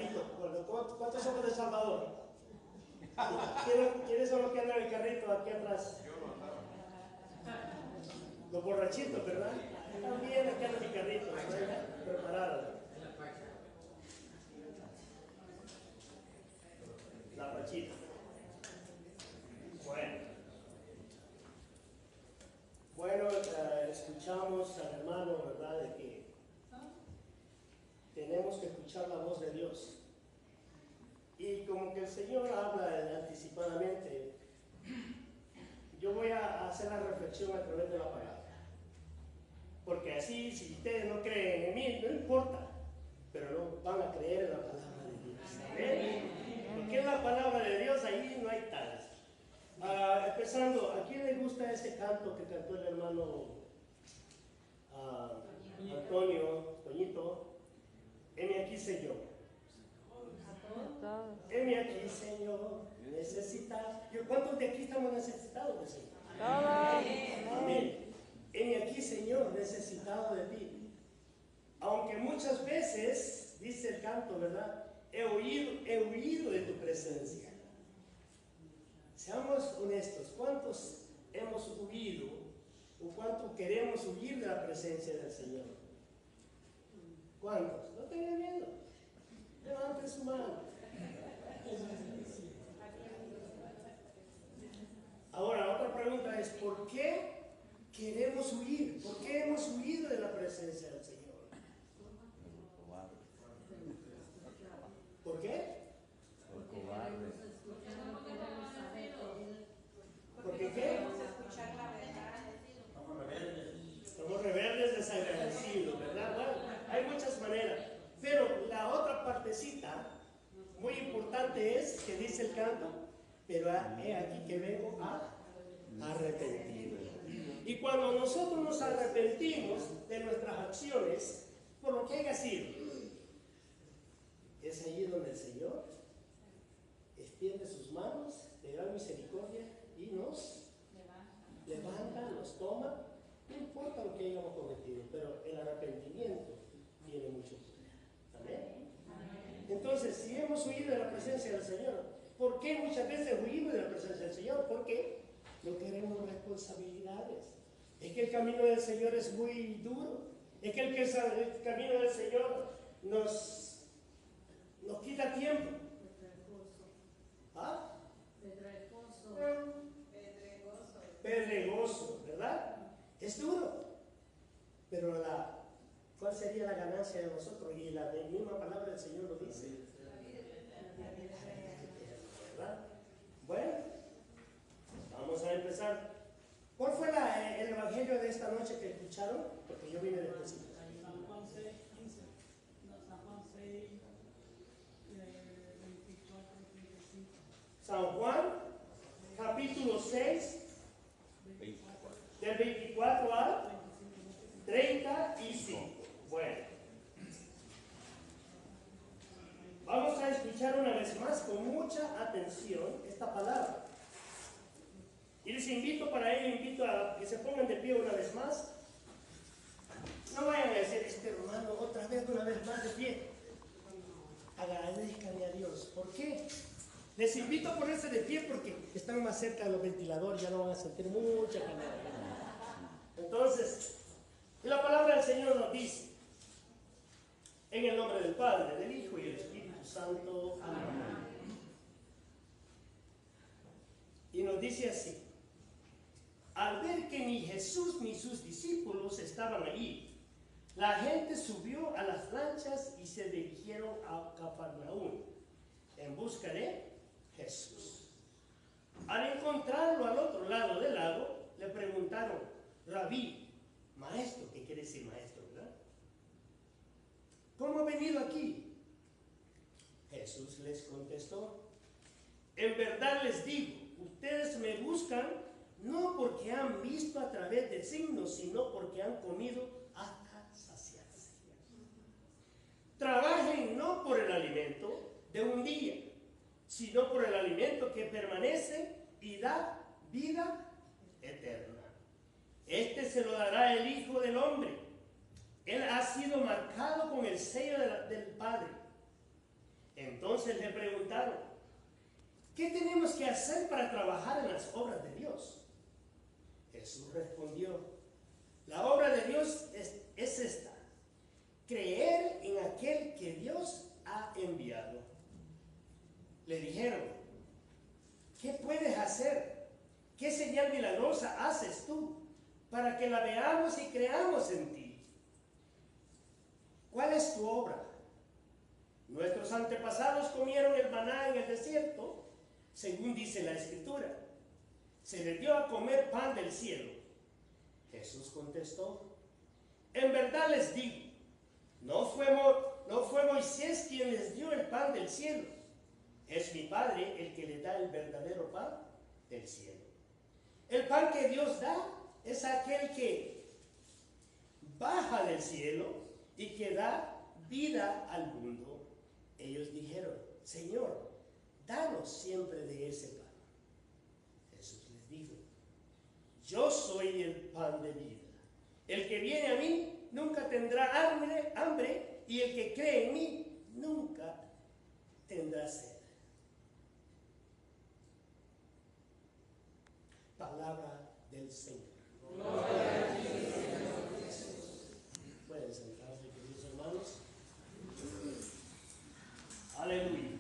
carrito. ¿Cuántos somos de El Salvador? ¿Quiénes son los que andan en el carrito aquí atrás? Los borrachitos, ¿verdad? También aquí andan en mi carrito, ¿no? Preparados. La pachita. Bueno, escuchamos al hermano, ¿verdad? De que tenemos que escuchar la voz de Dios. Y como que el Señor habla anticipadamente, yo voy a hacer la reflexión a través de la palabra. Porque así, si ustedes no creen en mí, no importa, pero no van a creer en la palabra de Dios. ¿Amén? Porque en la palabra de Dios ahí no hay talas. Empezando, ¿a quién le gusta ese canto que cantó el hermano Toñito? Heme aquí, Señor. Heme aquí, Señor. Necesita. ¿Cuántos de aquí estamos necesitados del Señor? Amén. Heme aquí, Señor, necesitado de ti. Aunque muchas veces, dice el canto, ¿verdad? He huido de tu presencia. Seamos honestos, ¿cuántos hemos huido o cuánto queremos huir de la presencia del Señor? ¿Cuántos? No tengan miedo. Levanten su mano. Ahora, otra pregunta es, ¿por qué queremos huir? ¿Por qué hemos huido de la presencia del Señor? ¿Por qué? Por cobardes. ¿Por qué qué? Somos rebeldes, desagradecidos, ¿verdad? Bueno, hay muchas maneras. Pero la otra partecita muy importante es que dice el canto, pero he aquí que vengo a arrepentir. Y cuando nosotros nos arrepentimos de nuestras acciones, por lo que haya sido, es allí donde el Señor extiende sus manos de gran misericordia y nos levanta, nos toma, no importa lo que hayamos cometido, pero el arrepentimiento tiene mucho poder. ¿Amén? Entonces, si hemos huido de la presencia del Señor, ¿por qué muchas veces huimos de la presencia del Señor? Porque no queremos responsabilidades. Es que el camino del Señor es muy duro. Es que el camino del Señor nos quita tiempo. ¿Ah? Pedregoso, ¿verdad? Es duro. Pero ¿cuál sería la ganancia de nosotros? Y la misma palabra del Señor lo dice. ¿Verdad? Bueno, vamos a empezar. ¿Cuál fue el evangelio de esta noche que escucharon? Porque yo vine después. San Juan 6, 15. No, San Juan 6, 24, 35. San Juan, capítulo 6, 24. del 24 al 35. Bueno, vamos a escuchar una vez más con mucha atención esta palabra. Y les invito a que se pongan de pie una vez más. No vayan a decir, este hermano una vez más de pie. Agradezcanle a Dios. ¿Por qué? Les invito a ponerse de pie porque están más cerca de los ventiladores, ya no van a sentir mucha calor. Entonces, la palabra del Señor nos dice, en el nombre del Padre, del Hijo y del Espíritu Santo. Amén. Y nos dice así: al ver que ni Jesús ni sus discípulos estaban allí, la gente subió a las lanchas y se dirigieron a Cafarnaúm en busca de Jesús. Al encontrarlo al otro lado del lago, le preguntaron: Rabí, maestro, ¿qué quiere decir maestro, verdad? ¿Cómo ha venido aquí? Jesús les contestó: en verdad les digo, ustedes me buscan no porque han visto a través de signos, sino porque han comido hasta saciarse. Trabajen no por el alimento de un día, sino por el alimento que permanece y da vida eterna. Este se lo dará el Hijo del Hombre. Él ha sido marcado con el sello del Padre. preguntaron, ¿qué tenemos que hacer para trabajar en las obras de Dios? Jesús respondió, la obra de Dios es esta, creer en aquel que Dios ha enviado. Le dijeron, ¿qué puedes hacer? ¿Qué señal milagrosa haces tú para que la veamos y creamos en ti? ¿Cuál es tu obra? Nuestros antepasados comieron el maná en el desierto, según dice la Escritura. Se les dio a comer pan del cielo. Jesús contestó, en verdad les digo, no fue Moisés quien les dio el pan del cielo. Es mi Padre el que les da el verdadero pan del cielo. El pan que Dios da es aquel que baja del cielo y que da vida al mundo. Ellos dijeron, Señor, danos siempre de ese pan. Jesús les dijo, yo soy el pan de vida. El que viene a mí nunca tendrá hambre, y el que cree en mí nunca tendrá sed. Palabra del Señor. Gloria a ti, Señor Jesús. Pueden sentarse, queridos hermanos. Aleluya.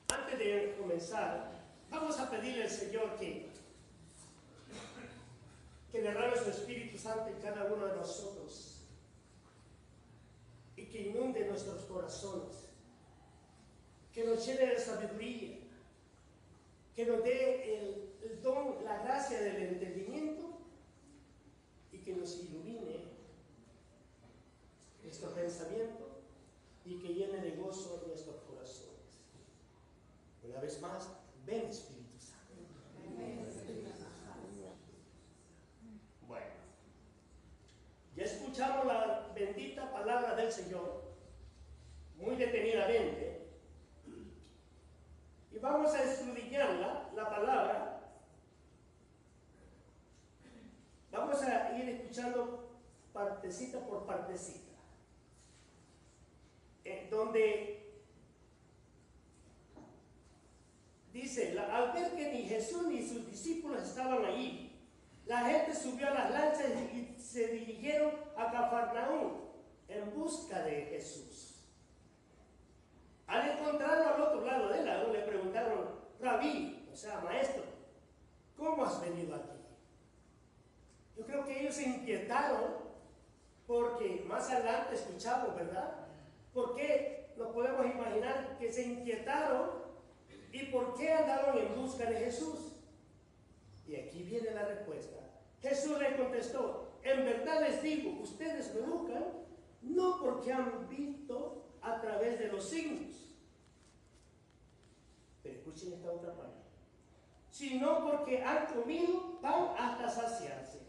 Antes de comenzar, vamos a pedirle al Señor que derrame su Espíritu Santo en cada uno de nosotros y que inunde nuestros corazones, que nos llene de sabiduría, que nos dé el don, la gracia del entendimiento y que nos ilumine nuestro pensamiento y que llene de gozo nuestros corazones. Una vez más, ven Espíritu Santo. Bueno, ya escuchamos la bendita palabra del Señor muy detenidamente y vamos a escudriñarla, la palabra. Vamos a ir escuchando partecita por partecita. Donde dice, al ver que ni Jesús ni sus discípulos estaban allí, la gente subió a las lanchas y se dirigieron a Cafarnaúm en busca de Jesús. Al encontrarlo al otro lado del lago, le preguntaron, Rabí, o sea, maestro, ¿cómo has venido aquí? Yo creo que ellos se inquietaron porque más adelante escuchamos, ¿verdad? ¿Por qué? Nos podemos imaginar que se inquietaron y por qué andaban en busca de Jesús. Y aquí viene la respuesta. Jesús les contestó, en verdad les digo, ustedes me buscan no porque han visto a través de los signos, pero escuchen esta otra parte, sino porque han comido pan hasta saciarse.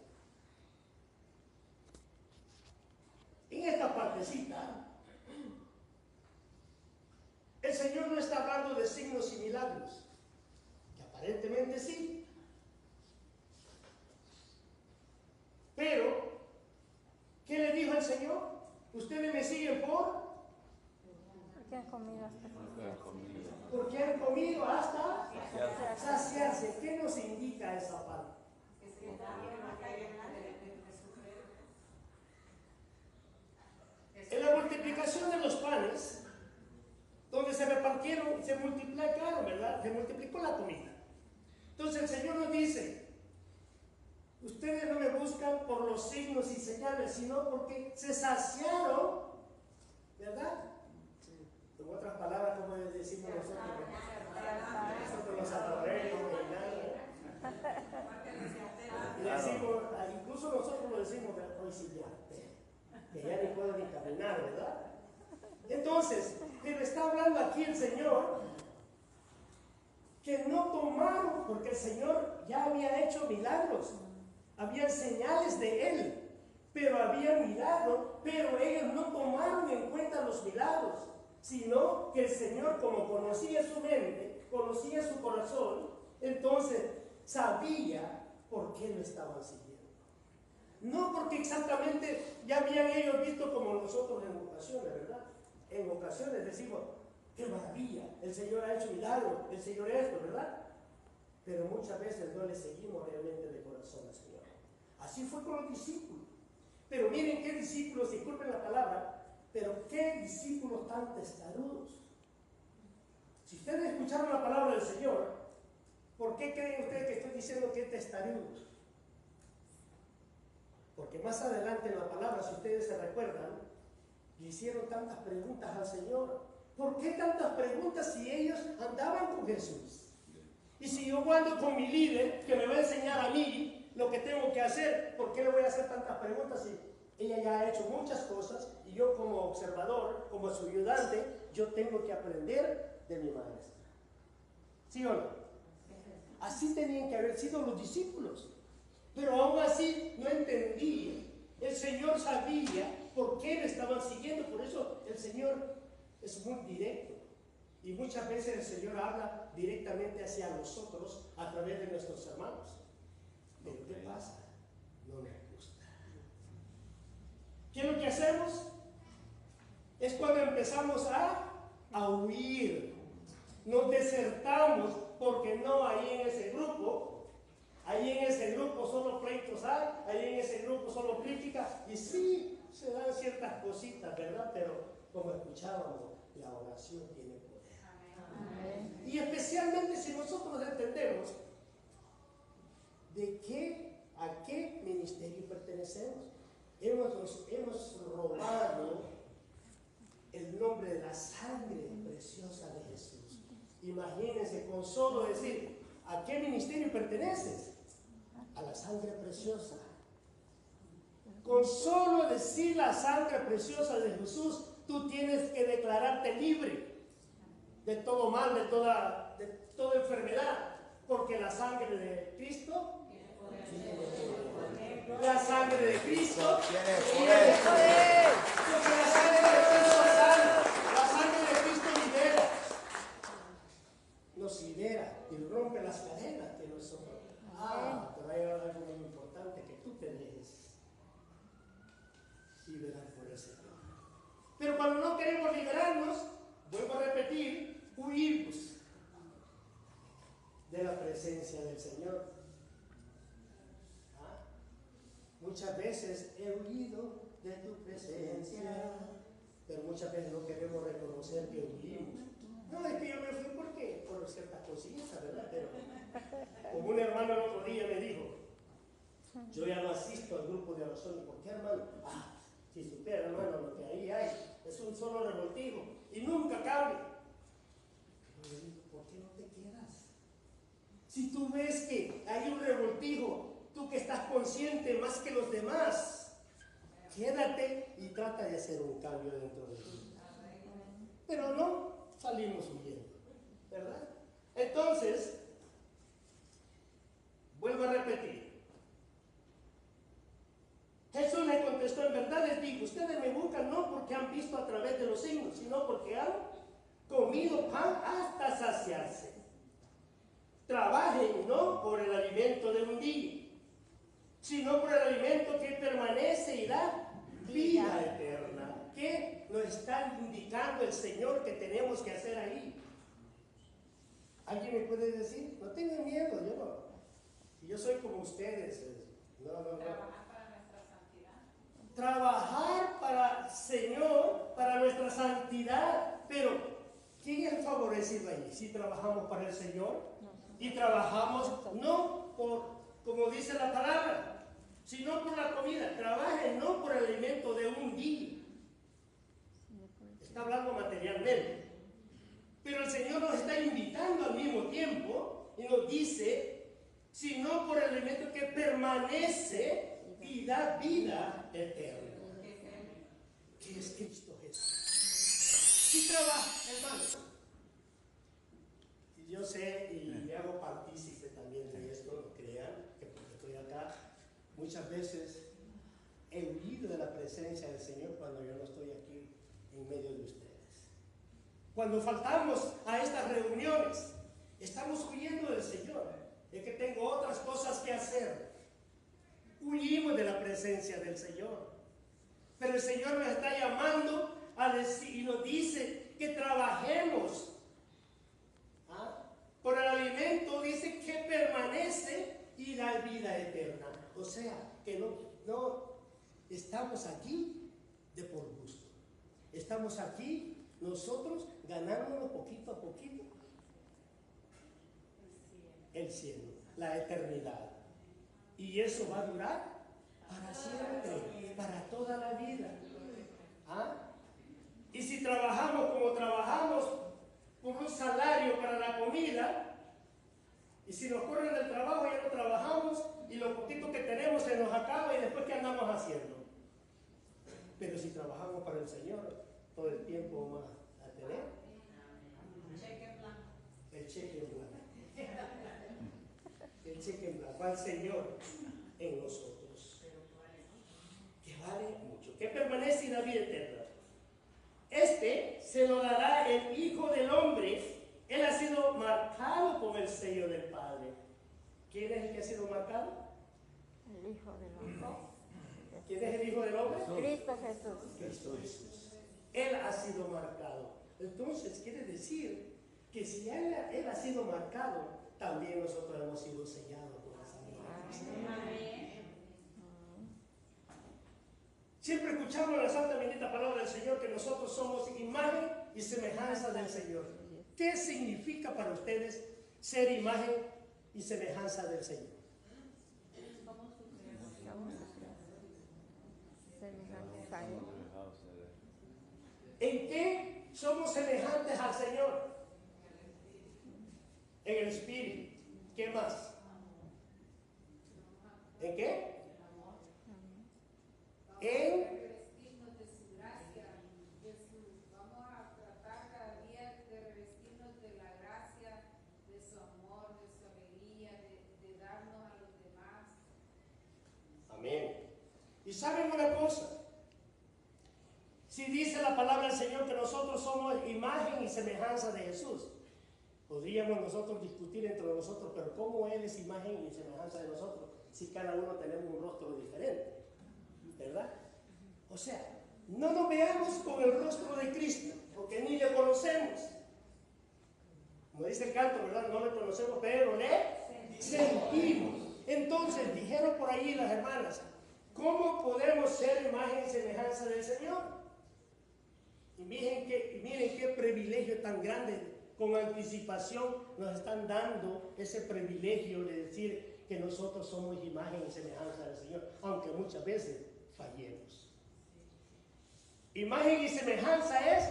En esta partecita, el Señor no está hablando de signos y milagros, que aparentemente sí, pero ¿qué le dijo el Señor? Ustedes me siguen porque han comido porque han comido hasta saciarse. ¿Qué nos indica esa parte? En la multiplicación de los panes, donde se repartieron y se multiplicaron, ¿verdad? Se multiplicó la comida. Entonces el Señor nos dice, ustedes no me buscan por los signos y señales, sino porque se saciaron, ¿verdad? En otras palabras, como decimos nosotros los salvadoreños, y decimos, incluso nosotros lo decimos, hoy sí ya, que ya ni puedo ni caminar, ¿verdad? Entonces, pero está hablando aquí el Señor que no tomaron, porque el Señor ya había hecho milagros, había señales de Él, pero había milagros, pero ellos no tomaron en cuenta los milagros, sino que el Señor, como conocía su mente, conocía su corazón, entonces sabía por qué lo estaban siguiendo. No porque exactamente ya habían ellos visto como nosotros en ocasiones, ¿verdad? En ocasiones decimos, qué maravilla, el Señor ha hecho milagro, el Señor esto, ¿verdad? Pero muchas veces no le seguimos realmente de corazón al Señor. Así fue con los discípulos. Pero miren qué discípulos, disculpen la palabra, pero qué discípulos tan testarudos. Si ustedes escucharon la palabra del Señor, ¿por qué creen ustedes que estoy diciendo que es testarudos? Porque más adelante en la palabra, si ustedes se recuerdan, le hicieron tantas preguntas al Señor. ¿Por qué tantas preguntas si ellos andaban con Jesús? Y si yo ando con mi líder, que me va a enseñar a mí lo que tengo que hacer, ¿por qué le voy a hacer tantas preguntas si ella ya ha hecho muchas cosas y yo como observador, como su ayudante, yo tengo que aprender de mi maestra? ¿Sí o no? Así tenían que haber sido los discípulos. Pero aún así no entendía. El Señor sabía por qué le estaban siguiendo. Por eso el Señor es muy directo. Y muchas veces el Señor habla directamente hacia nosotros a través de nuestros hermanos. Pero ¿qué pasa? No nos gusta. ¿Qué es lo que hacemos? Es cuando empezamos a huir. Nos desertamos porque no ahí en ese grupo. Ahí en ese grupo solo pleitos hay, ahí en ese grupo solo crítica, y sí, se dan ciertas cositas, ¿verdad? Pero como escuchábamos, la oración tiene poder. Amén. Y especialmente si nosotros entendemos a qué ministerio pertenecemos. Hemos robado el nombre de la sangre preciosa de Jesús. Imagínense, con solo decir, ¿a qué ministerio perteneces? A la sangre preciosa. Con solo decir la sangre preciosa de Jesús, tú tienes que declararte libre de todo mal, de toda enfermedad, porque la sangre de Cristo la sangre de Cristo tiene poder. Porque la sangre de Cristo sana, la sangre de Cristo libera, nos libera y rompe las cadenas que nosotros. Pero hay algo muy importante, que tú te dejes liberar por el Señor. Pero cuando no queremos liberarnos, vuelvo a repetir, huimos de la presencia del Señor. Muchas veces he huido de tu presencia, pero muchas veces no queremos reconocer que huimos. No, es que yo me fui por ciertas cosillas, ¿verdad? Pero como un hermano el otro día me dijo, yo ya no asisto al grupo de oración. ¿Por qué, hermano? Si supiera, hermano, lo que ahí hay es un solo revoltijo y nunca cambia. Yo le digo, ¿por qué no te quedas? Si tú ves que hay un revoltijo, tú que estás consciente más que los demás, quédate y trata de hacer un cambio dentro de ti. Pero no, salimos huyendo, ¿verdad? Entonces, vuelvo a repetir. Jesús le contestó, en verdad les digo, ustedes me buscan no porque han visto a través de los signos, sino porque han comido pan hasta saciarse. Trabajen no por el alimento de un día, sino por el alimento que permanece y da vida eterna. ¿Qué nos está indicando el Señor que tenemos que hacer ahí? ¿Alguien me puede decir? No tengan miedo, yo soy como ustedes. Trabajar para nuestra santidad. Trabajar para el Señor, para nuestra santidad. Pero, ¿quién es el favorecido ahí? Si trabajamos para el Señor y trabajamos no por, como dice la palabra, sino por la comida. Trabajen no por el alimento de un día. Está hablando materialmente. Pero el Señor nos está invitando al mismo tiempo y nos dice, sino por el alimento que permanece y da vida eterna, que es Cristo Jesús. Si trabaja, hermanos, y yo sé y me hago partícipe también de esto, no crean que porque estoy acá, muchas veces he huido de la presencia del Señor cuando yo no estoy aquí en medio de ustedes. Cuando faltamos a estas reuniones, estamos huyendo del Señor. Es que tengo otras cosas que hacer. huimos de la presencia del Señor. Pero el Señor nos está llamando a decir, y nos dice que trabajemos. ¿Ah? Por el alimento dice que permanece y da vida eterna. O sea, que no estamos aquí de por gusto. Estamos aquí nosotros ganándonos poquito a poquito el cielo, la eternidad. Y eso va a durar para siempre, para toda la vida. ¿Ah? Y si trabajamos como trabajamos por un salario para la comida, y si nos corren del trabajo ya no trabajamos y lo poquito que tenemos se nos acaba y después ¿qué andamos haciendo? Pero si trabajamos para el Señor, todo el tiempo vamos a tener el cheque en blanco. El cheque en blanco al Señor en nosotros, que vale mucho, que permanece en la vida eterna. Este se lo dará el Hijo del Hombre. Él ha sido marcado con el sello del Padre. ¿Quién es el que ha sido marcado? El Hijo del Hombre. ¿Quién es el Hijo del Hombre? Cristo Jesús. Cristo Jesús. Él ha sido marcado. Entonces quiere decir que si él ha sido marcado, también nosotros hemos sido sellados con la sangre de Cristo. Siempre escuchamos la santa bendita palabra del Señor que nosotros somos imagen y semejanza del Señor. ¿Qué significa para ustedes ser imagen y semejanza del Señor? ¿En qué somos semejantes al Señor? En el Espíritu. ¿Qué más? ¿En qué? En revestirnos de su gracia, vamos a tratar cada día de revestirnos de la gracia, de su amor, de su alegría, de darnos a los demás. Amén. Y saben una cosa, si dice la palabra del Señor que nosotros somos imagen y semejanza de Jesús, podríamos nosotros discutir entre nosotros, pero ¿cómo Él es imagen y semejanza de nosotros si cada uno tenemos un rostro diferente? ¿Verdad? O sea, no nos veamos con el rostro de Cristo, porque ni le conocemos. Como dice el canto, ¿verdad? No le conocemos, pero le sentimos. Entonces, dijeron por ahí las hermanas, ¿cómo podemos ser imagen y semejanza del Señor? Y miren qué privilegio tan grande, con anticipación nos están dando ese privilegio de decir que nosotros somos imagen y semejanza del Señor, aunque muchas veces fallemos. Imagen y semejanza es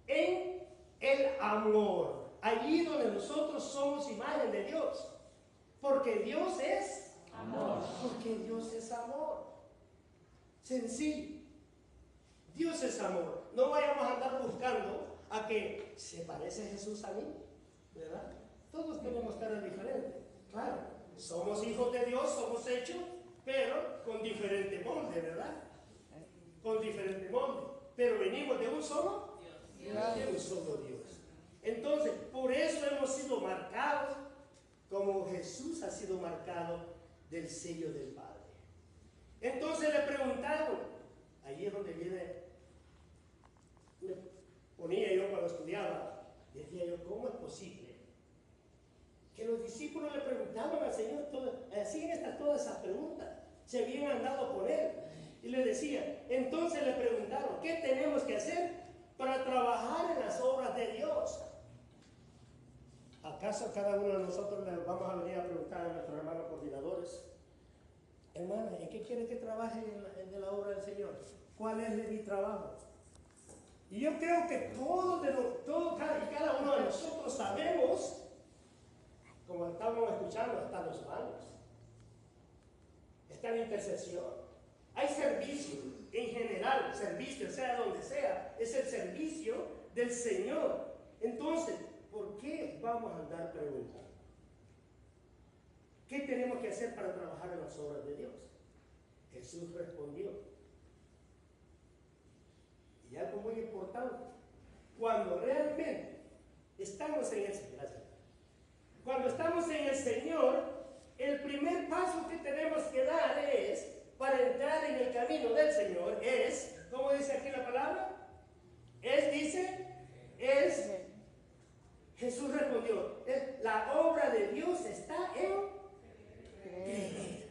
en el amor, allí donde nosotros somos imagen de Dios, porque Dios es amor, porque Dios es amor, sencillo. Dios es amor. No vayamos a andar buscando a que se parece Jesús a mí, ¿verdad? Todos tenemos cara diferente. Claro, somos hijos de Dios, somos hechos, pero con diferente molde, ¿verdad? Con diferente molde. Pero venimos de un solo Dios. De un solo Dios. Entonces, por eso hemos sido marcados como Jesús ha sido marcado del sello del Padre. Entonces le preguntaron, ahí es donde me ponía yo cuando estudiaba, decía yo, ¿cómo es posible que los discípulos le preguntaban al Señor todas esas preguntas? Se habían andado por Él y le decían, entonces le preguntaron, ¿qué tenemos que hacer para trabajar en las obras de Dios? ¿Acaso cada uno de nosotros le vamos a venir a preguntar a nuestros hermanos coordinadores, hermana, ¿en qué quiere que trabaje en la obra del Señor? ¿Cuál es mi trabajo? Y yo creo que cada uno de nosotros sabemos, como estábamos escuchando, están los baños, está la intercesión, hay servicio en general, servicio, sea donde sea, es el servicio del Señor. Entonces, ¿por qué vamos a andar preguntando? ¿Qué tenemos que hacer para trabajar en las obras de Dios? Jesús respondió. Y algo muy importante, cuando realmente estamos en el Señor, cuando estamos en el Señor, el primer paso que tenemos que dar es, para entrar en el camino del Señor, es, ¿cómo dice aquí la palabra? Jesús respondió, la obra de Dios está en creer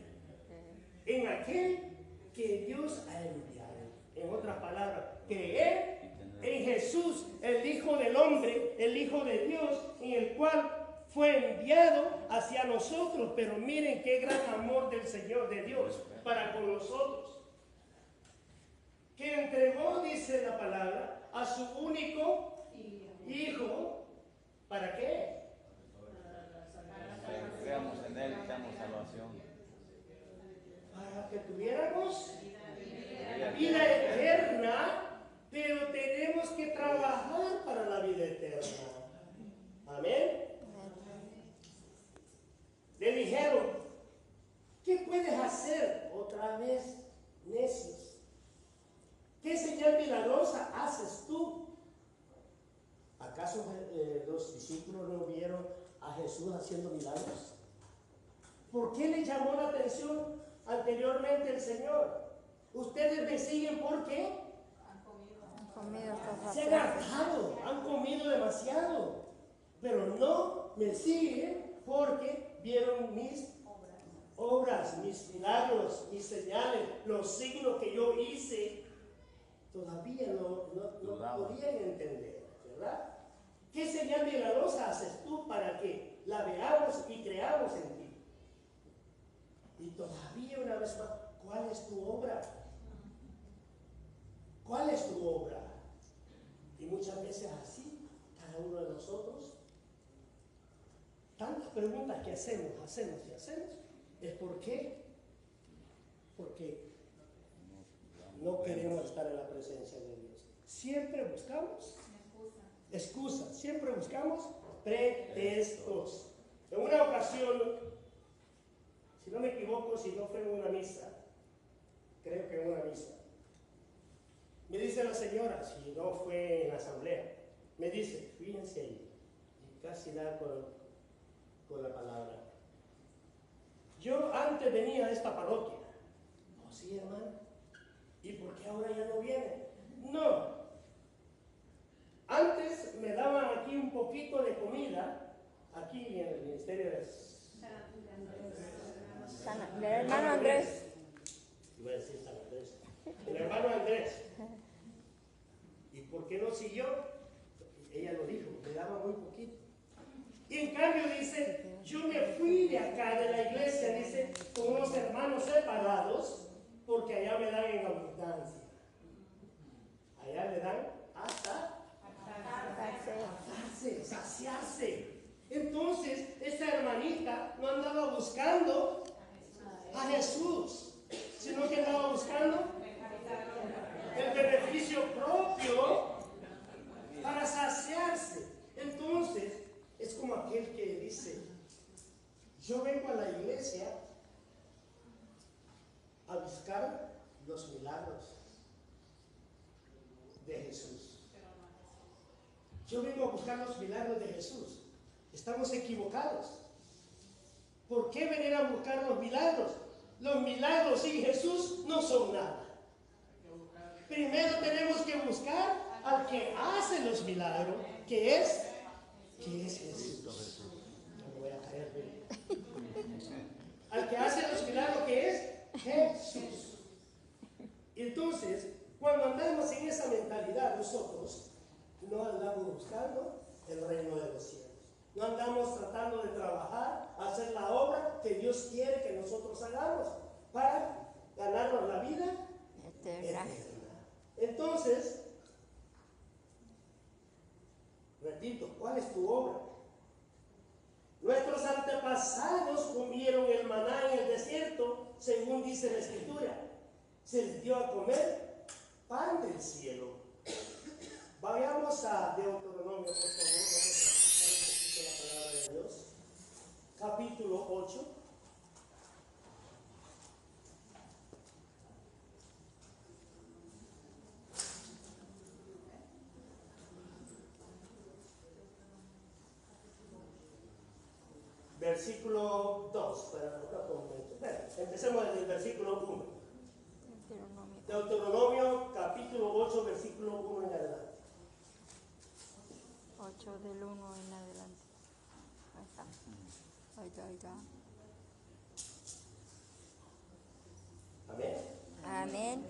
en aquel que Dios ha enviado. En otras palabras, creer en Jesús, el Hijo del Hombre, el Hijo de Dios, en el cual fue enviado hacia nosotros. Pero miren qué gran amor del Señor, de Dios, para con nosotros, que entregó, dice la palabra, a su único Hijo. ¿Para qué? Creamos en Él, creamos salvación. Para que tuviéramos vida eterna, pero tenemos que trabajar para la vida eterna. Amén. Le dijeron, ¿qué puedes hacer? Otra vez, necios. ¿Qué señal milagrosa haces tú? ¿Acaso los discípulos no vieron a Jesús haciendo milagros? ¿Por qué les llamó la atención anteriormente el Señor? Ustedes me siguen porque se han hartado, han comido demasiado, pero no me siguen porque vieron mis obras, mis milagros, mis señales, los signos que yo hice. Todavía no podían entender, ¿verdad? ¿Qué señal milagrosa haces tú para que la veamos y creamos en ti? Y todavía una vez más, ¿cuál es tu obra? ¿Cuál es tu obra? Y muchas veces así, cada uno de nosotros, tantas preguntas que hacemos, es ¿por qué? Porque no queremos estar en la presencia de Dios. Siempre buscamos excusas, siempre buscamos pretextos. En una ocasión, si no me equivoco, si no fue en una misa, creo que en una misa, me dice la señora, si no fue en la asamblea, me dice, fíjense ahí, y casi da con la palabra. Yo antes venía a esta parroquia. Oh, sí, hermano. ¿Y por qué ahora ya no viene? No. Antes me daban aquí un poquito de comida, aquí en el ministerio del hermano Andrés. Iba a decir San Andrés. El hermano Andrés. ¿Y por qué no siguió? Ella lo dijo, me daba muy poquito. Y en cambio dice, yo me fui de acá, de la iglesia, dice, con unos hermanos separados, porque allá me dan en abundancia. Allá le dan hasta saciarse. Entonces, esta hermanita no andaba buscando a Jesús, sino que andaba buscando el beneficio propio para saciarse. Entonces, es como aquel que dice, yo vengo a la iglesia a buscar los milagros de Jesús. Yo vengo a buscar los milagros de Jesús. Estamos equivocados. ¿Por qué venir a buscar los milagros? Los milagros sin Jesús no son nada. Primero tenemos que buscar al que hace los milagros, que es Jesús. No voy a caer bien. Al que hace los milagros, que es Jesús. Entonces, cuando andamos en esa mentalidad, nosotros no andamos buscando el reino de los cielos. No andamos tratando de trabajar, hacer la obra que Dios quiere que nosotros hagamos para ganarnos la vida eterna. Entonces, repito, ¿cuál es tu obra? Nuestros antepasados comieron el maná en el desierto, según dice la Escritura. Se les dio a comer pan del cielo. Vayamos a Deuteronomio, por favor. Vamos a escuchar un poquito la palabra de Dios. Capítulo 8. versículo 2, para otro momento. Bueno, empecemos desde el versículo 1. Deuteronomio capítulo 8, versículo 1 en adelante. 8 del 1 en adelante. Ahí está. Ahí está. Amén. Amén.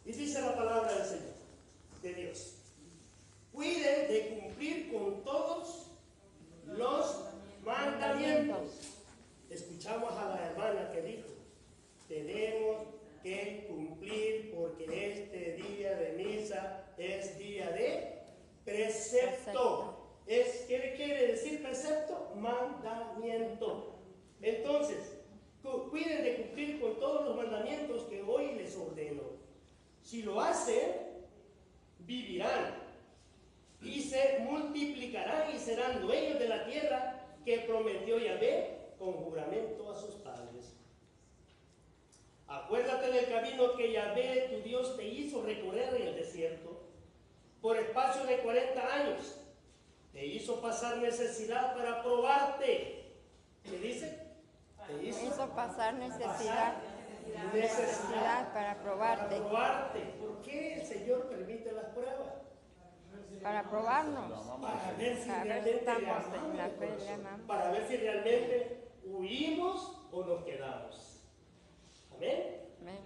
Y dice la palabra del Señor, de Dios. Cuiden de cumplir con todos los mandamientos. Escuchamos a la hermana que dijo, tenemos que cumplir porque este día de misa es día de precepto. ¿Qué quiere decir precepto? Mandamiento. Entonces, cuiden de cumplir con todos los mandamientos que hoy les ordeno. Si lo hacen, vivirán y se multiplicarán y serán dueños de la tierra que prometió Yahvé con juramento a sus padres. Acuérdate del camino que Yahvé, tu Dios, te hizo recorrer en el desierto por espacio de 40 años. Te hizo pasar necesidad para probarte. ¿Qué dice? Te hizo pasar necesidad para probarte. Para probarte. ¿Por qué el Señor permite las pruebas? Para probarnos. Para ver si Para ver si realmente le estamos amamos en la de fe, le corazón. amamos. Para ver si realmente huimos o nos quedamos. Amén. Amén.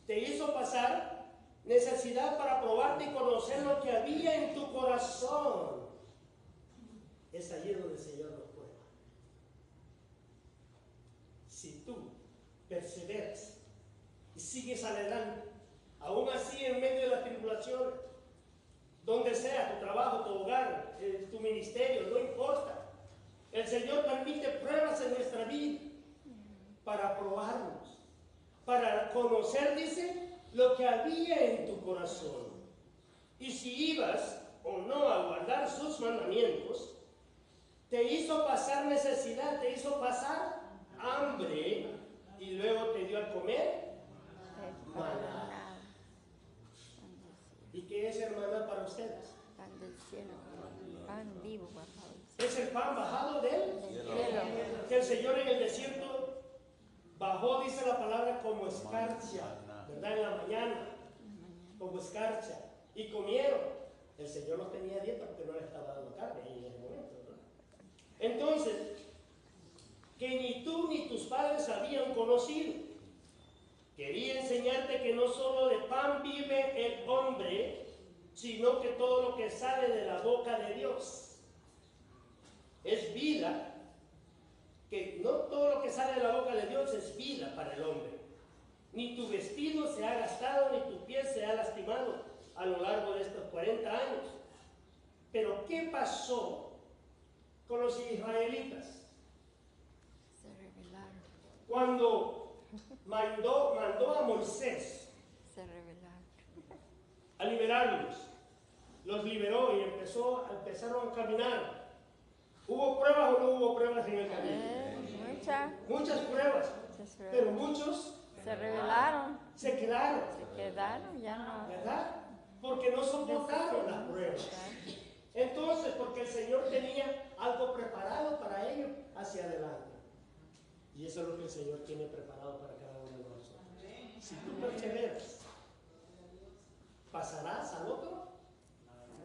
Te hizo pasar necesidad para probarte y conocer lo que había en tu corazón. Es allí donde el Señor nos prueba. Si tú perseveras y sigues adelante, aún así en medio de las tribulaciones, donde sea, tu trabajo, tu hogar, tu ministerio, no importa. El Señor permite pruebas en nuestra vida para probarnos, para conocer, dice, lo que había en tu corazón. Y si ibas o no a guardar sus mandamientos, te hizo pasar necesidad, te hizo pasar hambre y luego te dio a comer maná. ¿Y qué es el maná para ustedes? Pan del cielo, pan vivo, bajado. Es el pan bajado del Cielo. que el Señor en el desierto bajó, dice la palabra, como escarcha, ¿verdad? En la mañana, como escarcha. Y comieron. El Señor los tenía a dieta porque no les estaba dando carne en ese momento, ¿verdad? Entonces, que ni tú ni tus padres habían conocido. Quería enseñarte que no solo de pan vive el hombre, sino que todo lo que sale de la boca de Dios es vida, que no todo lo que sale de la boca de Dios es vida para el hombre. Ni tu vestido se ha gastado, ni tu piel se ha lastimado a lo largo de estos 40 años. Pero ¿qué pasó con los israelitas? Se rebelaron. Cuando mandó a Moisés Se rebelaron. a liberarlos, los liberó y empezaron a caminar. ¿Hubo pruebas o no hubo pruebas en el camino? Muchas pruebas, pero muchos Se rebelaron. se quedaron, Ya no. ¿verdad? Porque no soportaron las pruebas. Entonces, porque el Señor tenía algo preparado para ellos hacia adelante. Y eso es lo que el Señor tiene preparado para cada uno de nosotros. Si tú perseveras, pasarás al otro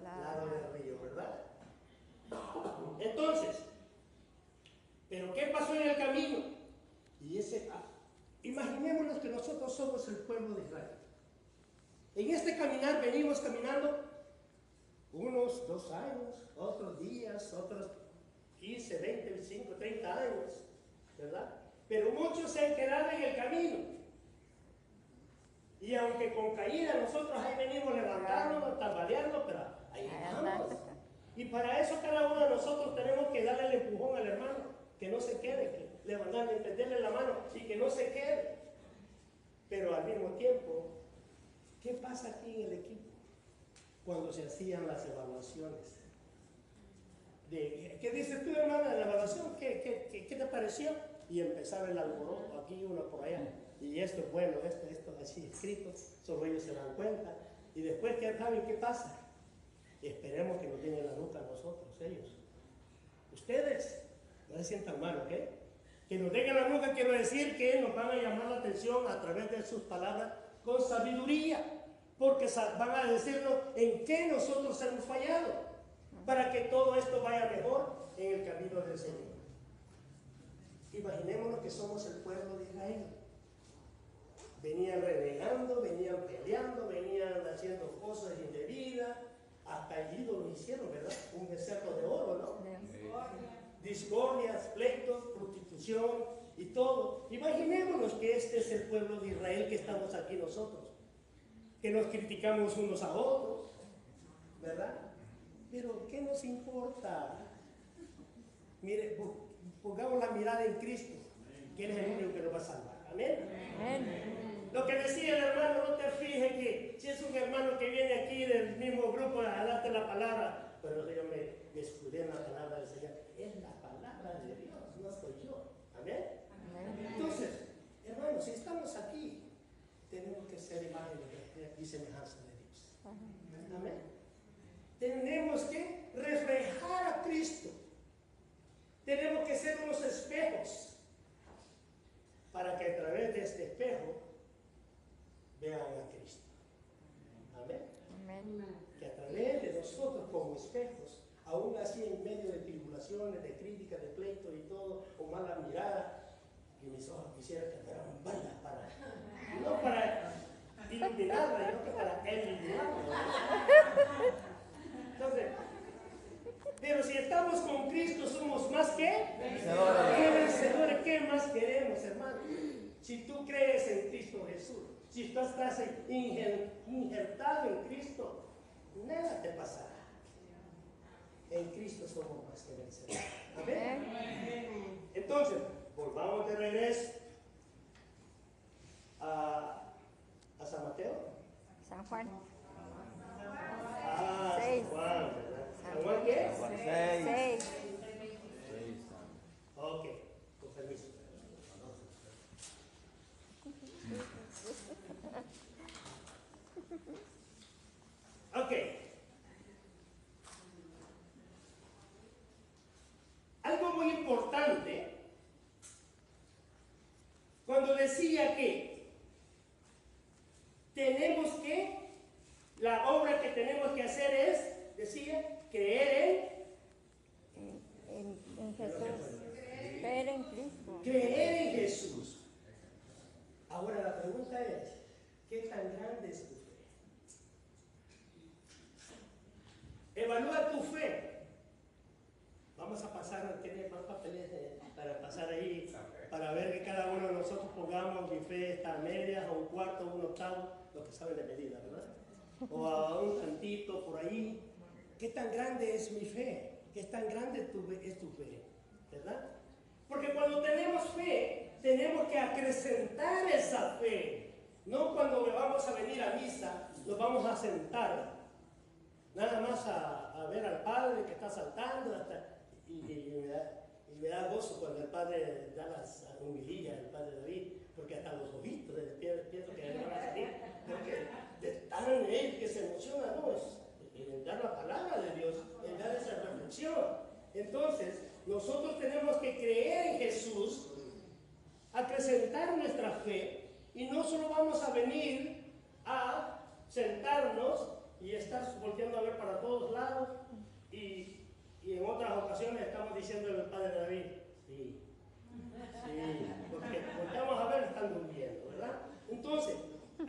lado del río, ¿verdad? Entonces, ¿pero qué pasó en el camino? Y imaginémonos que nosotros somos el pueblo de Israel. En este caminar venimos caminando unos 2 años, otros días, otros 15, 20, 25, 30 años, ¿verdad? Pero muchos se han quedado en el camino. Y aunque con caída nosotros ahí venimos levantándonos, tambaleando, pero ahí vamos. Y para eso cada uno de nosotros tenemos que darle el empujón al hermano, que no se quede, que levantarle, tenderle la mano y que no se quede. Pero al mismo tiempo, ¿qué pasa aquí en el equipo? Cuando se hacían las evaluaciones. ¿Qué dices tú, hermana, de la evaluación? ¿Qué te pareció? Y empezaba el alboroto, aquí uno por allá. Y esto es bueno, esto así escrito, solo ellos se dan cuenta. Y después, ¿saben qué pasa? Y esperemos que nos den en la nuca a nosotros, ellos. Ustedes No se sientan mal, ¿ok? Que nos den la nuca, quiero decir que nos van a llamar la atención a través de sus palabras con sabiduría, porque van a decirnos en qué nosotros hemos fallado, para que todo esto vaya mejor en el camino del Señor. Imaginémonos que somos el pueblo de Israel. Venían renegando, venían peleando, venían haciendo cosas indebidas, hasta el ídolo hicieron, ¿verdad? Un becerro de oro, ¿no? Discordias, pleitos, prostitución y todo. Imaginémonos que este es el pueblo de Israel que estamos aquí nosotros, que nos criticamos unos a otros, ¿verdad? Pero ¿qué nos importa? Mire, pongamos la mirada en Cristo, que Él es el único que nos va a salvar. Amén. Amén. Lo que decía el hermano, no te fijes que si es un hermano que viene aquí del mismo grupo a darte la palabra, pero yo me escudé en la palabra del Señor. Es la palabra de Dios, no soy yo. Amén. Amén. Entonces, hermanos, si estamos aquí, tenemos que ser imagen y semejanza de Dios. Amén. Tenemos que reflejar a Cristo. Tenemos que ser unos espejos para que a través de este espejo vean a Cristo. Amén. Amén. Que a través de nosotros como espejos, aún así en medio de tribulaciones, de críticas, de pleitos y todo, con mala mirada, y mis ojos quisieran que fueran balas no para iluminarla, sino que para eliminarla. Entonces, pero si estamos con Cristo, somos más que vencedores. ¿Qué más queremos, hermano? Si tú crees en Cristo Jesús, si tú estás injertado en Cristo, nada te pasará. En Cristo somos más que vencedores. Amén. Entonces, volvamos de regreso a San Mateo. San Juan. Ah, Seis. San Juan, ¿verdad? ¿San Juan qué? Seis. Ok, con permiso. Ok. Algo muy importante, cuando decía que tenemos que, la obra que tenemos que hacer es, decía, creer En Jesús. Creer en Cristo. creer en Jesús. Ahora la pregunta es, ¿qué tan grande es tu fe? Evalúa tu fe. Vamos a pasar a tener más papeles para pasar ahí, para ver que cada uno de nosotros pongamos mi fe está a medias, a un cuarto, a un octavo, los que saben de medida, ¿verdad? O a un tantito por ahí. ¿Qué tan grande es mi fe? ¿Qué tan grande es tu fe? ¿Verdad? Porque cuando tenemos fe, tenemos que acrecentar esa fe. No cuando vamos a venir a misa, nos vamos a sentar, nada más a ver al Padre que está saltando, y me da gozo cuando el Padre da las humilillas, el Padre David, porque hasta los ojitos pienso que van a salir, porque están en él que se emociona, ¿no? En dar la palabra de Dios, en dar esa reflexión. Entonces, nosotros tenemos que creer en Jesús, acrecentar nuestra fe, y no solo vamos a venir a sentarnos y estar volteando a ver para todos lados, y en otras ocasiones estamos diciendo al Padre David, sí, porque volteamos a ver, están durmiendo, ¿verdad? Entonces,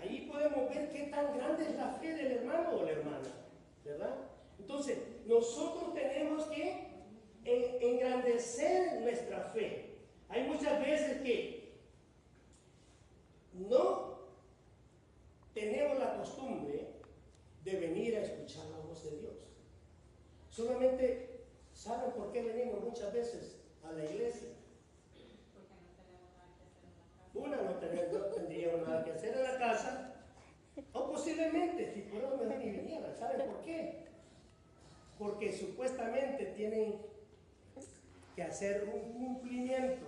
ahí podemos ver qué tan grande es la fe del hermano o la hermana, ¿verdad? Entonces, nosotros tenemos que engrandecer nuestra fe. Hay muchas veces que no tenemos la costumbre de venir a escuchar la voz de Dios. Solamente, ¿saben por qué venimos muchas veces a la iglesia? Una, no tendríamos nada que hacer en la casa, o posiblemente, si por lo menos ni vinieran. ¿Saben por qué? Porque supuestamente tienen que hacer un cumplimiento.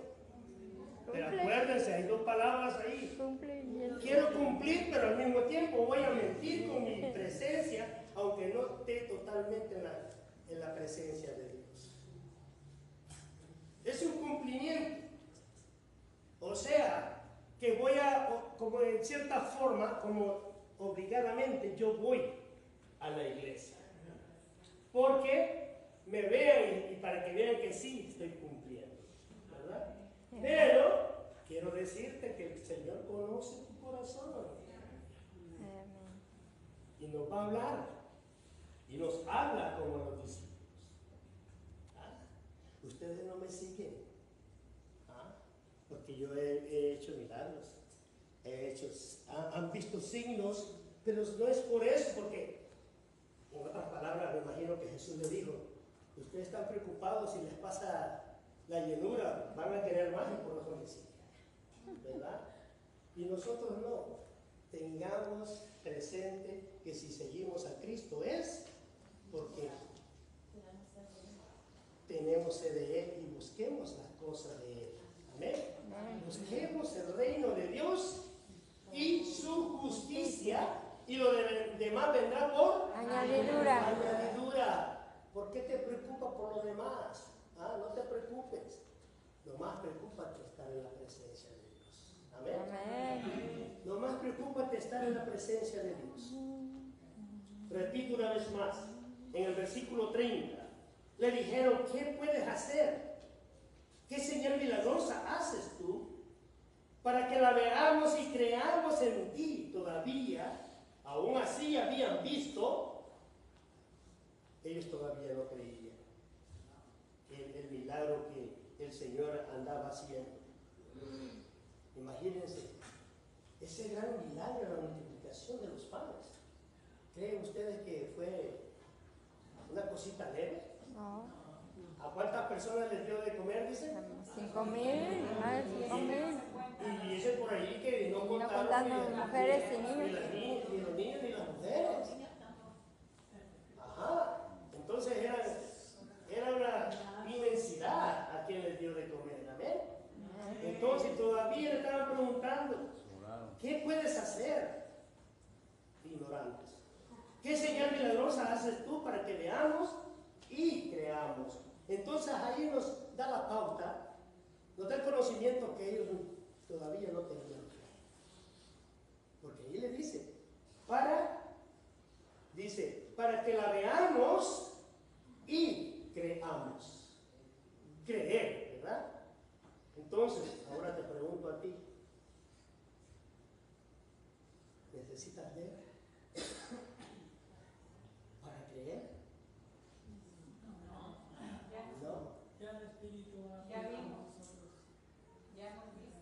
Pero acuérdense, hay dos palabras ahí. Cumplimiento. Quiero cumplir, pero al mismo tiempo voy a mentir con mi presencia, aunque no esté totalmente en la presencia de Dios. Es un cumplimiento. O sea, que voy a, como en cierta forma, como obligadamente, yo voy a la iglesia. Porque me vean y para que vean que sí estoy cumpliendo, ¿verdad? Pero quiero decirte que el Señor conoce tu corazón. Y nos va a hablar. Y nos habla como a los discípulos. ¿Ah? Ustedes no me siguen. ¿Ah? Porque yo he hecho milagros. Han visto signos, pero no es por eso, porque, en otras palabras, me imagino que Jesús le dijo, ustedes están preocupados si les pasa la llenura, van a querer más y por eso me siguen. ¿Verdad? Y nosotros no. Tengamos presente que si seguimos a Cristo es porque tenemos sed de Él y busquemos las cosas de Él. Amén. Busquemos el reino de Dios y su justicia, y lo demás vendrá por añadidura. añadidura. ¿Por qué te preocupas por lo demás? No te preocupes. Lo más preocúpate estar en la presencia de Dios. Amén. Amén. Lo más preocúpate estar en la presencia de Dios. Repito una vez más, en el versículo 30, le dijeron, ¿qué puedes hacer? ¿Qué señal milagrosa haces tú para que la veamos y creamos en ti? Todavía, aún así habían visto, ellos todavía no creían el milagro que el Señor andaba haciendo. Imagínense, ese gran milagro de la multiplicación de los panes. ¿Creen ustedes que fue una cosita leve? No. ¿A cuántas personas les dio de comer, dicen? 5,000, más de 5,000. Y dice por ahí que no Y no contaron contando ni las mujeres y ni niños. ni los niños ni las mujeres. Ajá. Entonces era una inmensidad a quien les dio de comer. Amén. Entonces todavía le estaban preguntando, ¿qué puedes hacer? Ignorantes. ¿Qué señal milagrosa haces tú para que veamos y creamos? Entonces ahí nos da la pauta, nos da el conocimiento que ellos todavía no tenían. Porque ahí le dice, para que la veamos y creamos. Creer, ¿verdad? Entonces, ahora te pregunto a ti, ¿necesitas leer para creer? No. Ya el Espíritu ha Ya hablado vimos. con nosotros. Ya hemos visto.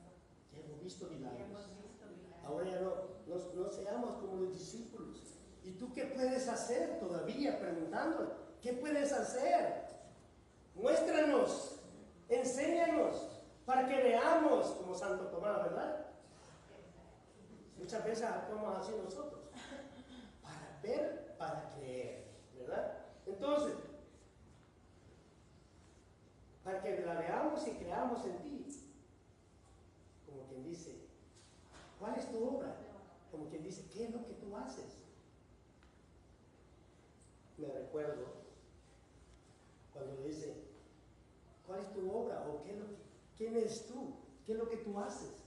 Ya hemos visto Ya milagros. hemos visto milagros. Ahora ya no seamos como los discípulos. ¿Y tú qué puedes hacer todavía? Preguntándole, ¿qué puedes hacer? Muéstranos, enséñanos, para que veamos, como Santo Tomás, ¿verdad? Muchas veces actuamos así nosotros, para ver, para creer, ¿verdad? Entonces, para que la veamos y creamos en ti, como quien dice, ¿cuál es tu obra? Como quien dice, ¿qué es lo que tú haces? Me recuerdo cuando dice, ¿cuál es tu obra? ¿O quién eres tú? ¿Qué es lo que tú haces?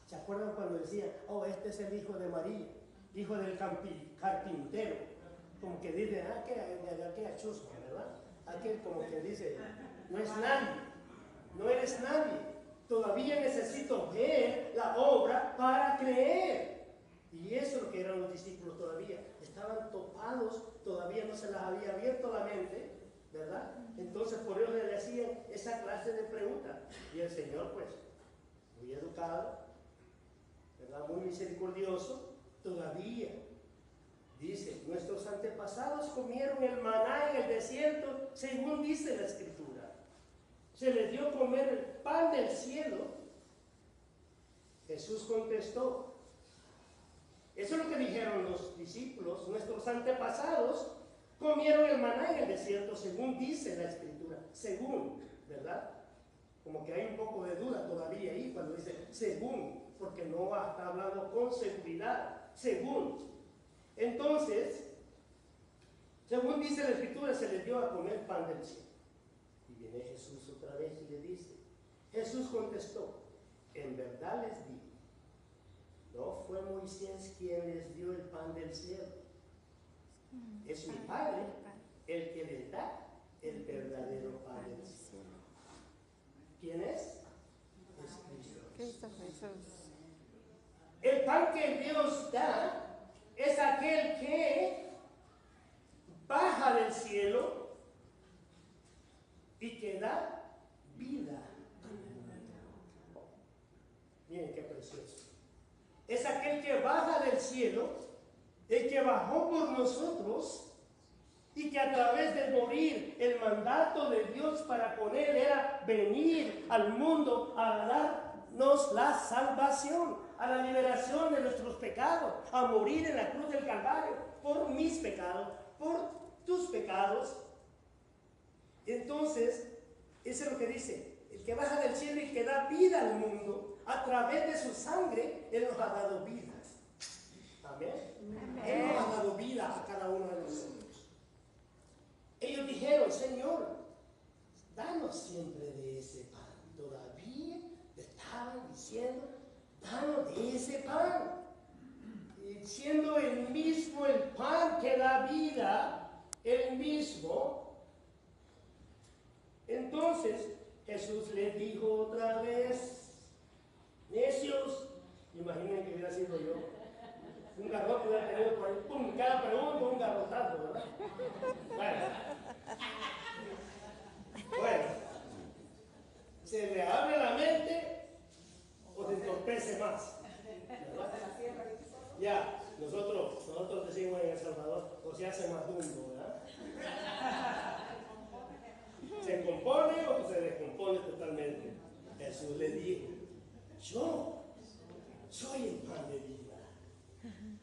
¿Se acuerdan cuando decían, oh, este es el hijo de María, hijo del carpintero? Como que dice, aquella chusma, ¿verdad? Aquel como que dice, no es nadie, no eres nadie. Todavía necesito ver la obra para creer. Y eso es lo que eran los discípulos todavía. Estaban topados, todavía no se les había abierto la mente, ¿verdad? Entonces por eso le hacían esa clase de preguntas. Y el Señor, pues, muy educado, ¿verdad? Muy misericordioso, todavía dice, nuestros antepasados comieron el maná en el desierto, según dice la Escritura. Se les dio comer el pan del cielo. Jesús contestó, eso es lo que dijeron los discípulos, nuestros antepasados comieron el maná en el desierto, según dice la Escritura. Según, ¿verdad? Como que hay un poco de duda todavía ahí cuando dice según, porque no está hablando con seguridad, según. Entonces, según dice la Escritura, se les dio a comer pan del cielo. Y viene Jesús otra vez y le dice, Jesús contestó, en verdad les digo, no fue Moisés quien les dio el pan del cielo. Es mi Padre el que les da el verdadero pan del cielo. ¿Quién es? Es Cristo. Cristo Jesús. El pan que Dios da es aquel que baja del cielo y que da vida. Miren qué precioso. Es aquel que baja del cielo, el que bajó por nosotros y que a través de morir, el mandato de Dios para con él era venir al mundo a darnos la salvación, a la liberación de nuestros pecados, a morir en la cruz del Calvario por mis pecados, por tus pecados. Entonces, eso es lo que dice, el que baja del cielo y que da vida al mundo, a través de su sangre, Él nos ha dado vida. Amén. Él nos ha dado vida a cada uno de nosotros. Ellos dijeron, Señor, danos siempre de ese pan. Todavía estaban diciendo, danos de ese pan. Y siendo el mismo el pan que da vida, el mismo. Entonces Jesús les dijo otra vez, necios, imaginen que hubiera sido yo, un garrote hubiera tenido por ahí, pum, cada pregunta un garrotazo, ¿verdad? Bueno, se le abre la mente o se entorpece más, ¿verdad? Ya, nosotros decimos en El Salvador, o se hace más mundo, ¿verdad? Se compone o se descompone totalmente. Jesús le dijo, yo soy el pan de vida.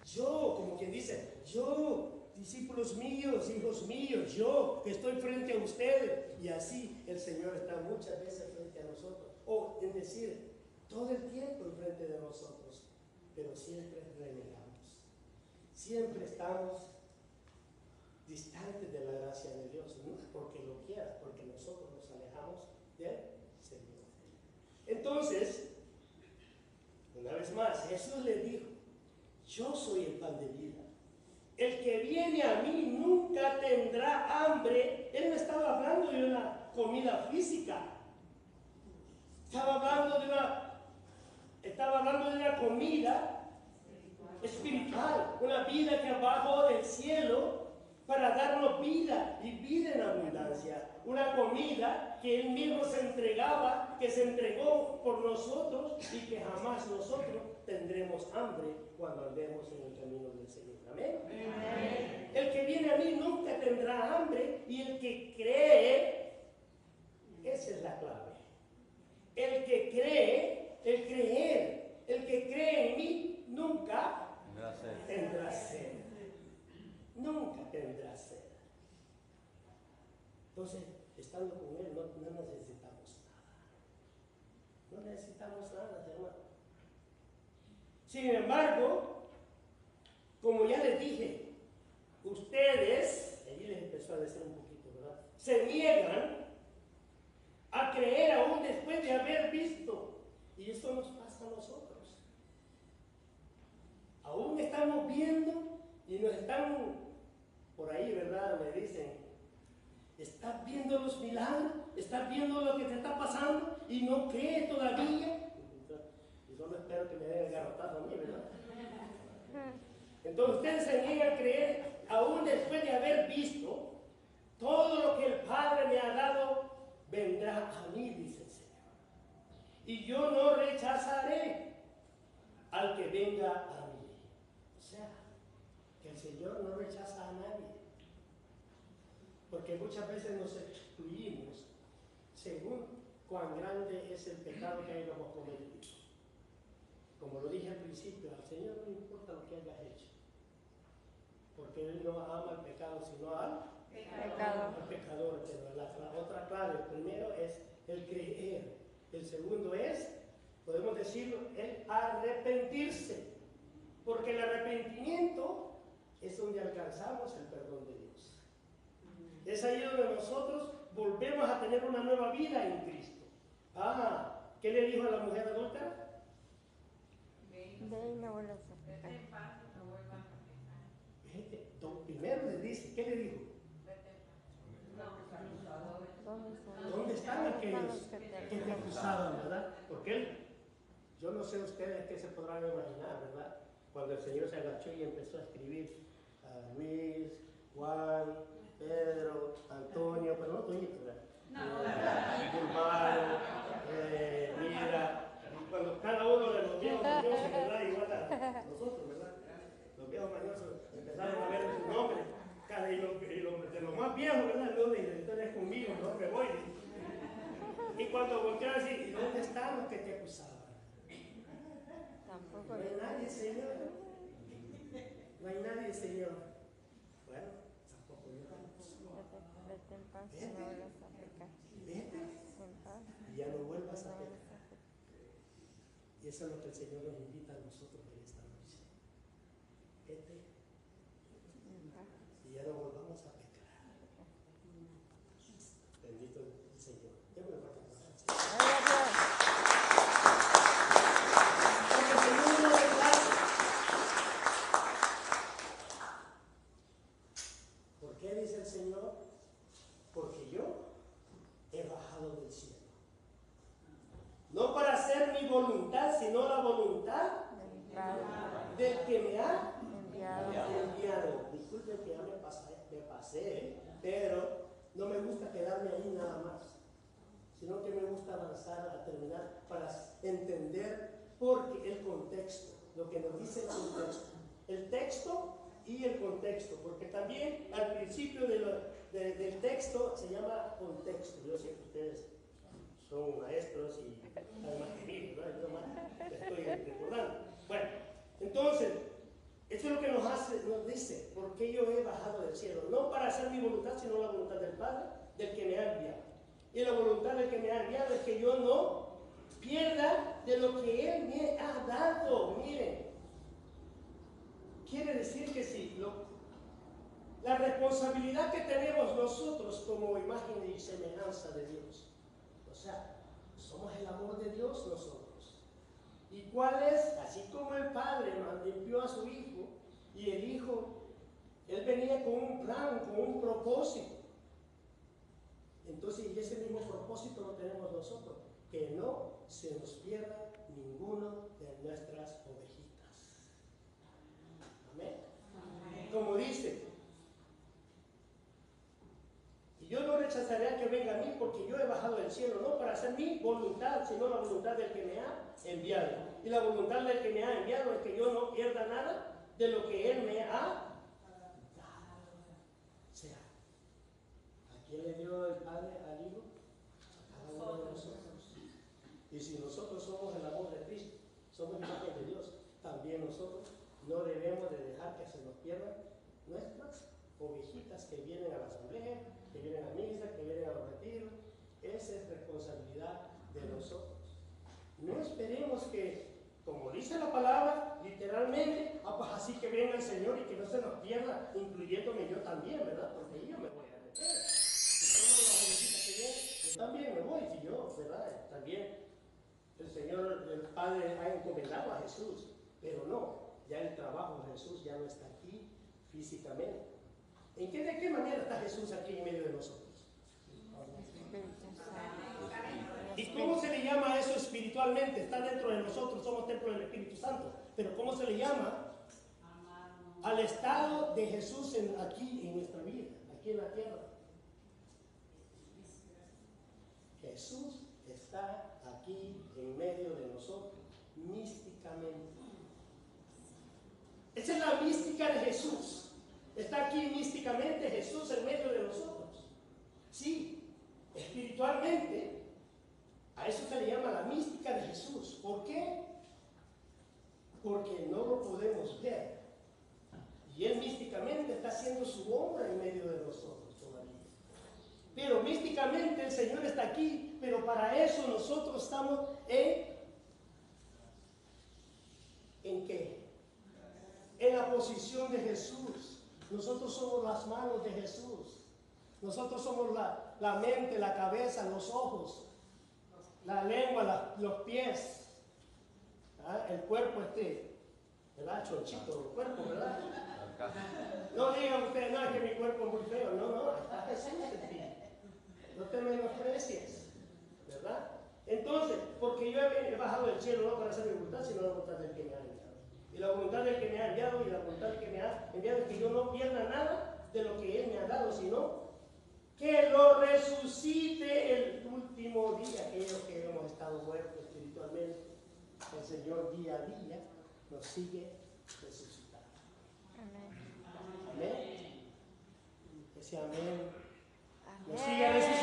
Yo, como quien dice, yo, discípulos míos, hijos míos, yo que estoy frente a ustedes. Y así el Señor está muchas veces frente a nosotros. O en decir, todo el tiempo enfrente de nosotros. Pero siempre renegamos. Siempre estamos distantes de la gracia de Dios. No es porque lo quiera, porque nosotros nos alejamos del Señor. Entonces, una vez más, Jesús le dijo, yo soy el pan de vida. El que viene a mí nunca tendrá hambre. Él no estaba hablando de una comida física. Estaba hablando de una comida espiritual. Una vida que bajó del cielo para darnos vida y vida en abundancia. Una comida que Él mismo se entregaba, que se entregó por nosotros y que jamás nosotros tendremos hambre cuando andemos en el camino del Señor. Amén. Amén. El que viene a mí nunca tendrá hambre y el que cree, esa es la clave. El que cree, el que cree en mí nunca tendrá sed. Nunca tendrá sed. Entonces, estando con Él, no necesitamos nada. No necesitamos nada, hermano. Sin embargo, como ya les dije, ustedes, allí les empezó a decir un poquito, ¿verdad? Se niegan a creer aún después de haber visto. Y eso nos pasa a nosotros. Aún estamos viendo y nos están por ahí, ¿verdad? Me dicen, ¿estás viendo los milagros? ¿Estás viendo lo que te está pasando? Y no crees todavía. Y solo espero que me den el garrotazo a mí, ¿verdad? Entonces ustedes se niegan a creer aún después de haber visto todo lo que el Padre me ha dado, vendrá a mí, dice el Señor. Y yo no rechazaré al que venga a mí. O sea, que el Señor no rechaza a nadie. Porque muchas veces nos excluimos según cuán grande es el pecado que hayamos cometido. Como lo dije al principio, al Señor no importa lo que hayas hecho. Porque Él no ama el pecado, sino al pecador. Pero la otra clave, el primero es el creer. El segundo es, podemos decirlo, el arrepentirse. Porque el arrepentimiento es donde alcanzamos el perdón de Dios. Es ahí donde nosotros volvemos a tener una nueva vida en Cristo. ¿Qué le dijo a la mujer adúltera? Ve y no vuelvas a Vete pecar. en paz y no vuelvas a pecar. Fíjate, primero le dice, ¿qué le dijo? Vete en paz. ¿Dónde están aquellos los que que te acusaban, verdad? Porque él, yo no sé ustedes qué se podrán imaginar, ¿verdad? Cuando el Señor se agachó y empezó a escribir a Luis, Juan, Pedro, Antonio, pero no Toñito, ¿verdad? Gilmaro, mira, y cuando cada uno de los viejos mañosos, ¿verdad? Igual a nosotros, ¿verdad? Los viejos mañosos empezaron a ver su nombre, de los más viejos, ¿verdad? No, de ustedes conmigo, no me voy. Y cuando voltearon así, ¿y dónde están los que te acusaban? Tampoco No hay nadie, Señor. No hay nadie, Señor. Bueno, tampoco yo. vete en paz y no vuelvas a pecar. Vete En paz y ya no vuelvas y no a vuelvas pecar. a pecar. Y eso es lo que el Señor nos invita a nosotros en esta noche. Vete En paz. y ya no volvamos a pecar. Bendito el Señor. Déjame un fuerte aplauso. Gloria a Dios. Porque el Señor nos desgracia. ¿Por qué dice el Señor? Porque yo he bajado del cielo. No para hacer mi voluntad, sino la voluntad Del Padre del que me ha enviado. enviado. Disculpen que ya me pasé, pero no me gusta quedarme ahí nada más, sino que me gusta avanzar a terminar para entender porque el contexto, lo que nos dice el texto y el contexto, porque también al principio del texto se llama contexto. Yo sé que ustedes son maestros y además que mí, ¿verdad? Yo nomás estoy recordando. Bueno, entonces, esto es lo que nos dice, porque yo he bajado del cielo, no para hacer mi voluntad, sino la voluntad del Padre, del que me ha enviado. Y la voluntad del que me ha enviado es que yo no pierda de lo que Él me ha dado. Miren, quiere decir que sí, la responsabilidad que tenemos nosotros como imagen y semejanza de Dios. O sea, somos el amor de Dios nosotros. ¿Y cuál es? Así como el Padre envió a su Hijo, y el Hijo, Él venía con un plan, con un propósito. Entonces, y ese mismo propósito lo tenemos nosotros, que no se nos pierda ninguno de nuestras ovejitas. Amén. Como dice, y yo no rechazaré a que venga a mí, porque yo he bajado del cielo, no para hacer mi voluntad, sino la voluntad del que me ha enviado. Y la voluntad del que me ha enviado es que yo no pierda nada de lo que Él me ha dado. O sea, ¿a quién le dio el Padre al Hijo? A cada uno de nosotros. Y si nosotros somos el amor de Cristo, somos imagen de Dios, también nosotros no debemos de dejar que se nos pierdan nuestras ovejitas que vienen a la asamblea, que vienen a misa, que vienen a los retiros. Esa es responsabilidad de nosotros. No esperemos que, como dice la palabra, literalmente, pues así que venga el Señor y que no se nos pierda, incluyéndome yo también, ¿verdad? Porque yo me voy a meter. Si todas las ovejitas que vienen, yo también me voy, si yo, ¿verdad? También el Señor, el Padre ha encomendado a Jesús, pero no, ya el trabajo de Jesús ya no está aquí físicamente. ¿De qué manera está Jesús aquí en medio de nosotros? Espíritu Santo. ¿Y cómo se le llama a eso espiritualmente? Está dentro de nosotros, somos templo del Espíritu Santo. Pero ¿cómo se le llama? Al estado de Jesús aquí en nuestra vida, aquí en la tierra. Jesús está aquí en medio de nosotros, místicamente. Esa es la mística de Jesús. Está aquí místicamente Jesús en medio de nosotros. Sí, espiritualmente, a eso se le llama la mística de Jesús. ¿Por qué? Porque no lo podemos ver. Y Él místicamente está haciendo su obra en medio de nosotros todavía. Pero místicamente el Señor está aquí, pero para eso nosotros estamos ¿en qué? En la posición de Jesús. Nosotros somos las manos de Jesús. Nosotros somos la mente, la cabeza, los ojos. la lengua, los pies, el cuerpo ¿verdad? Chonchito, el cuerpo, ¿verdad? No digan ustedes, no, es que mi cuerpo es muy feo. No, está Jesús en ti. No te menosprecies, ¿verdad? Entonces, porque yo he bajado del cielo no para hacer mi voluntad, sino la voluntad del que me ha enviado. Y la voluntad del que me ha enviado y la voluntad del que me ha enviado es que yo no pierda nada de lo que Él me ha dado, sino que lo resucite el último día, aquellos que hemos estado muertos espiritualmente. El Señor día a día nos sigue resucitando. Amén. Ese amén nos sigue resucitando.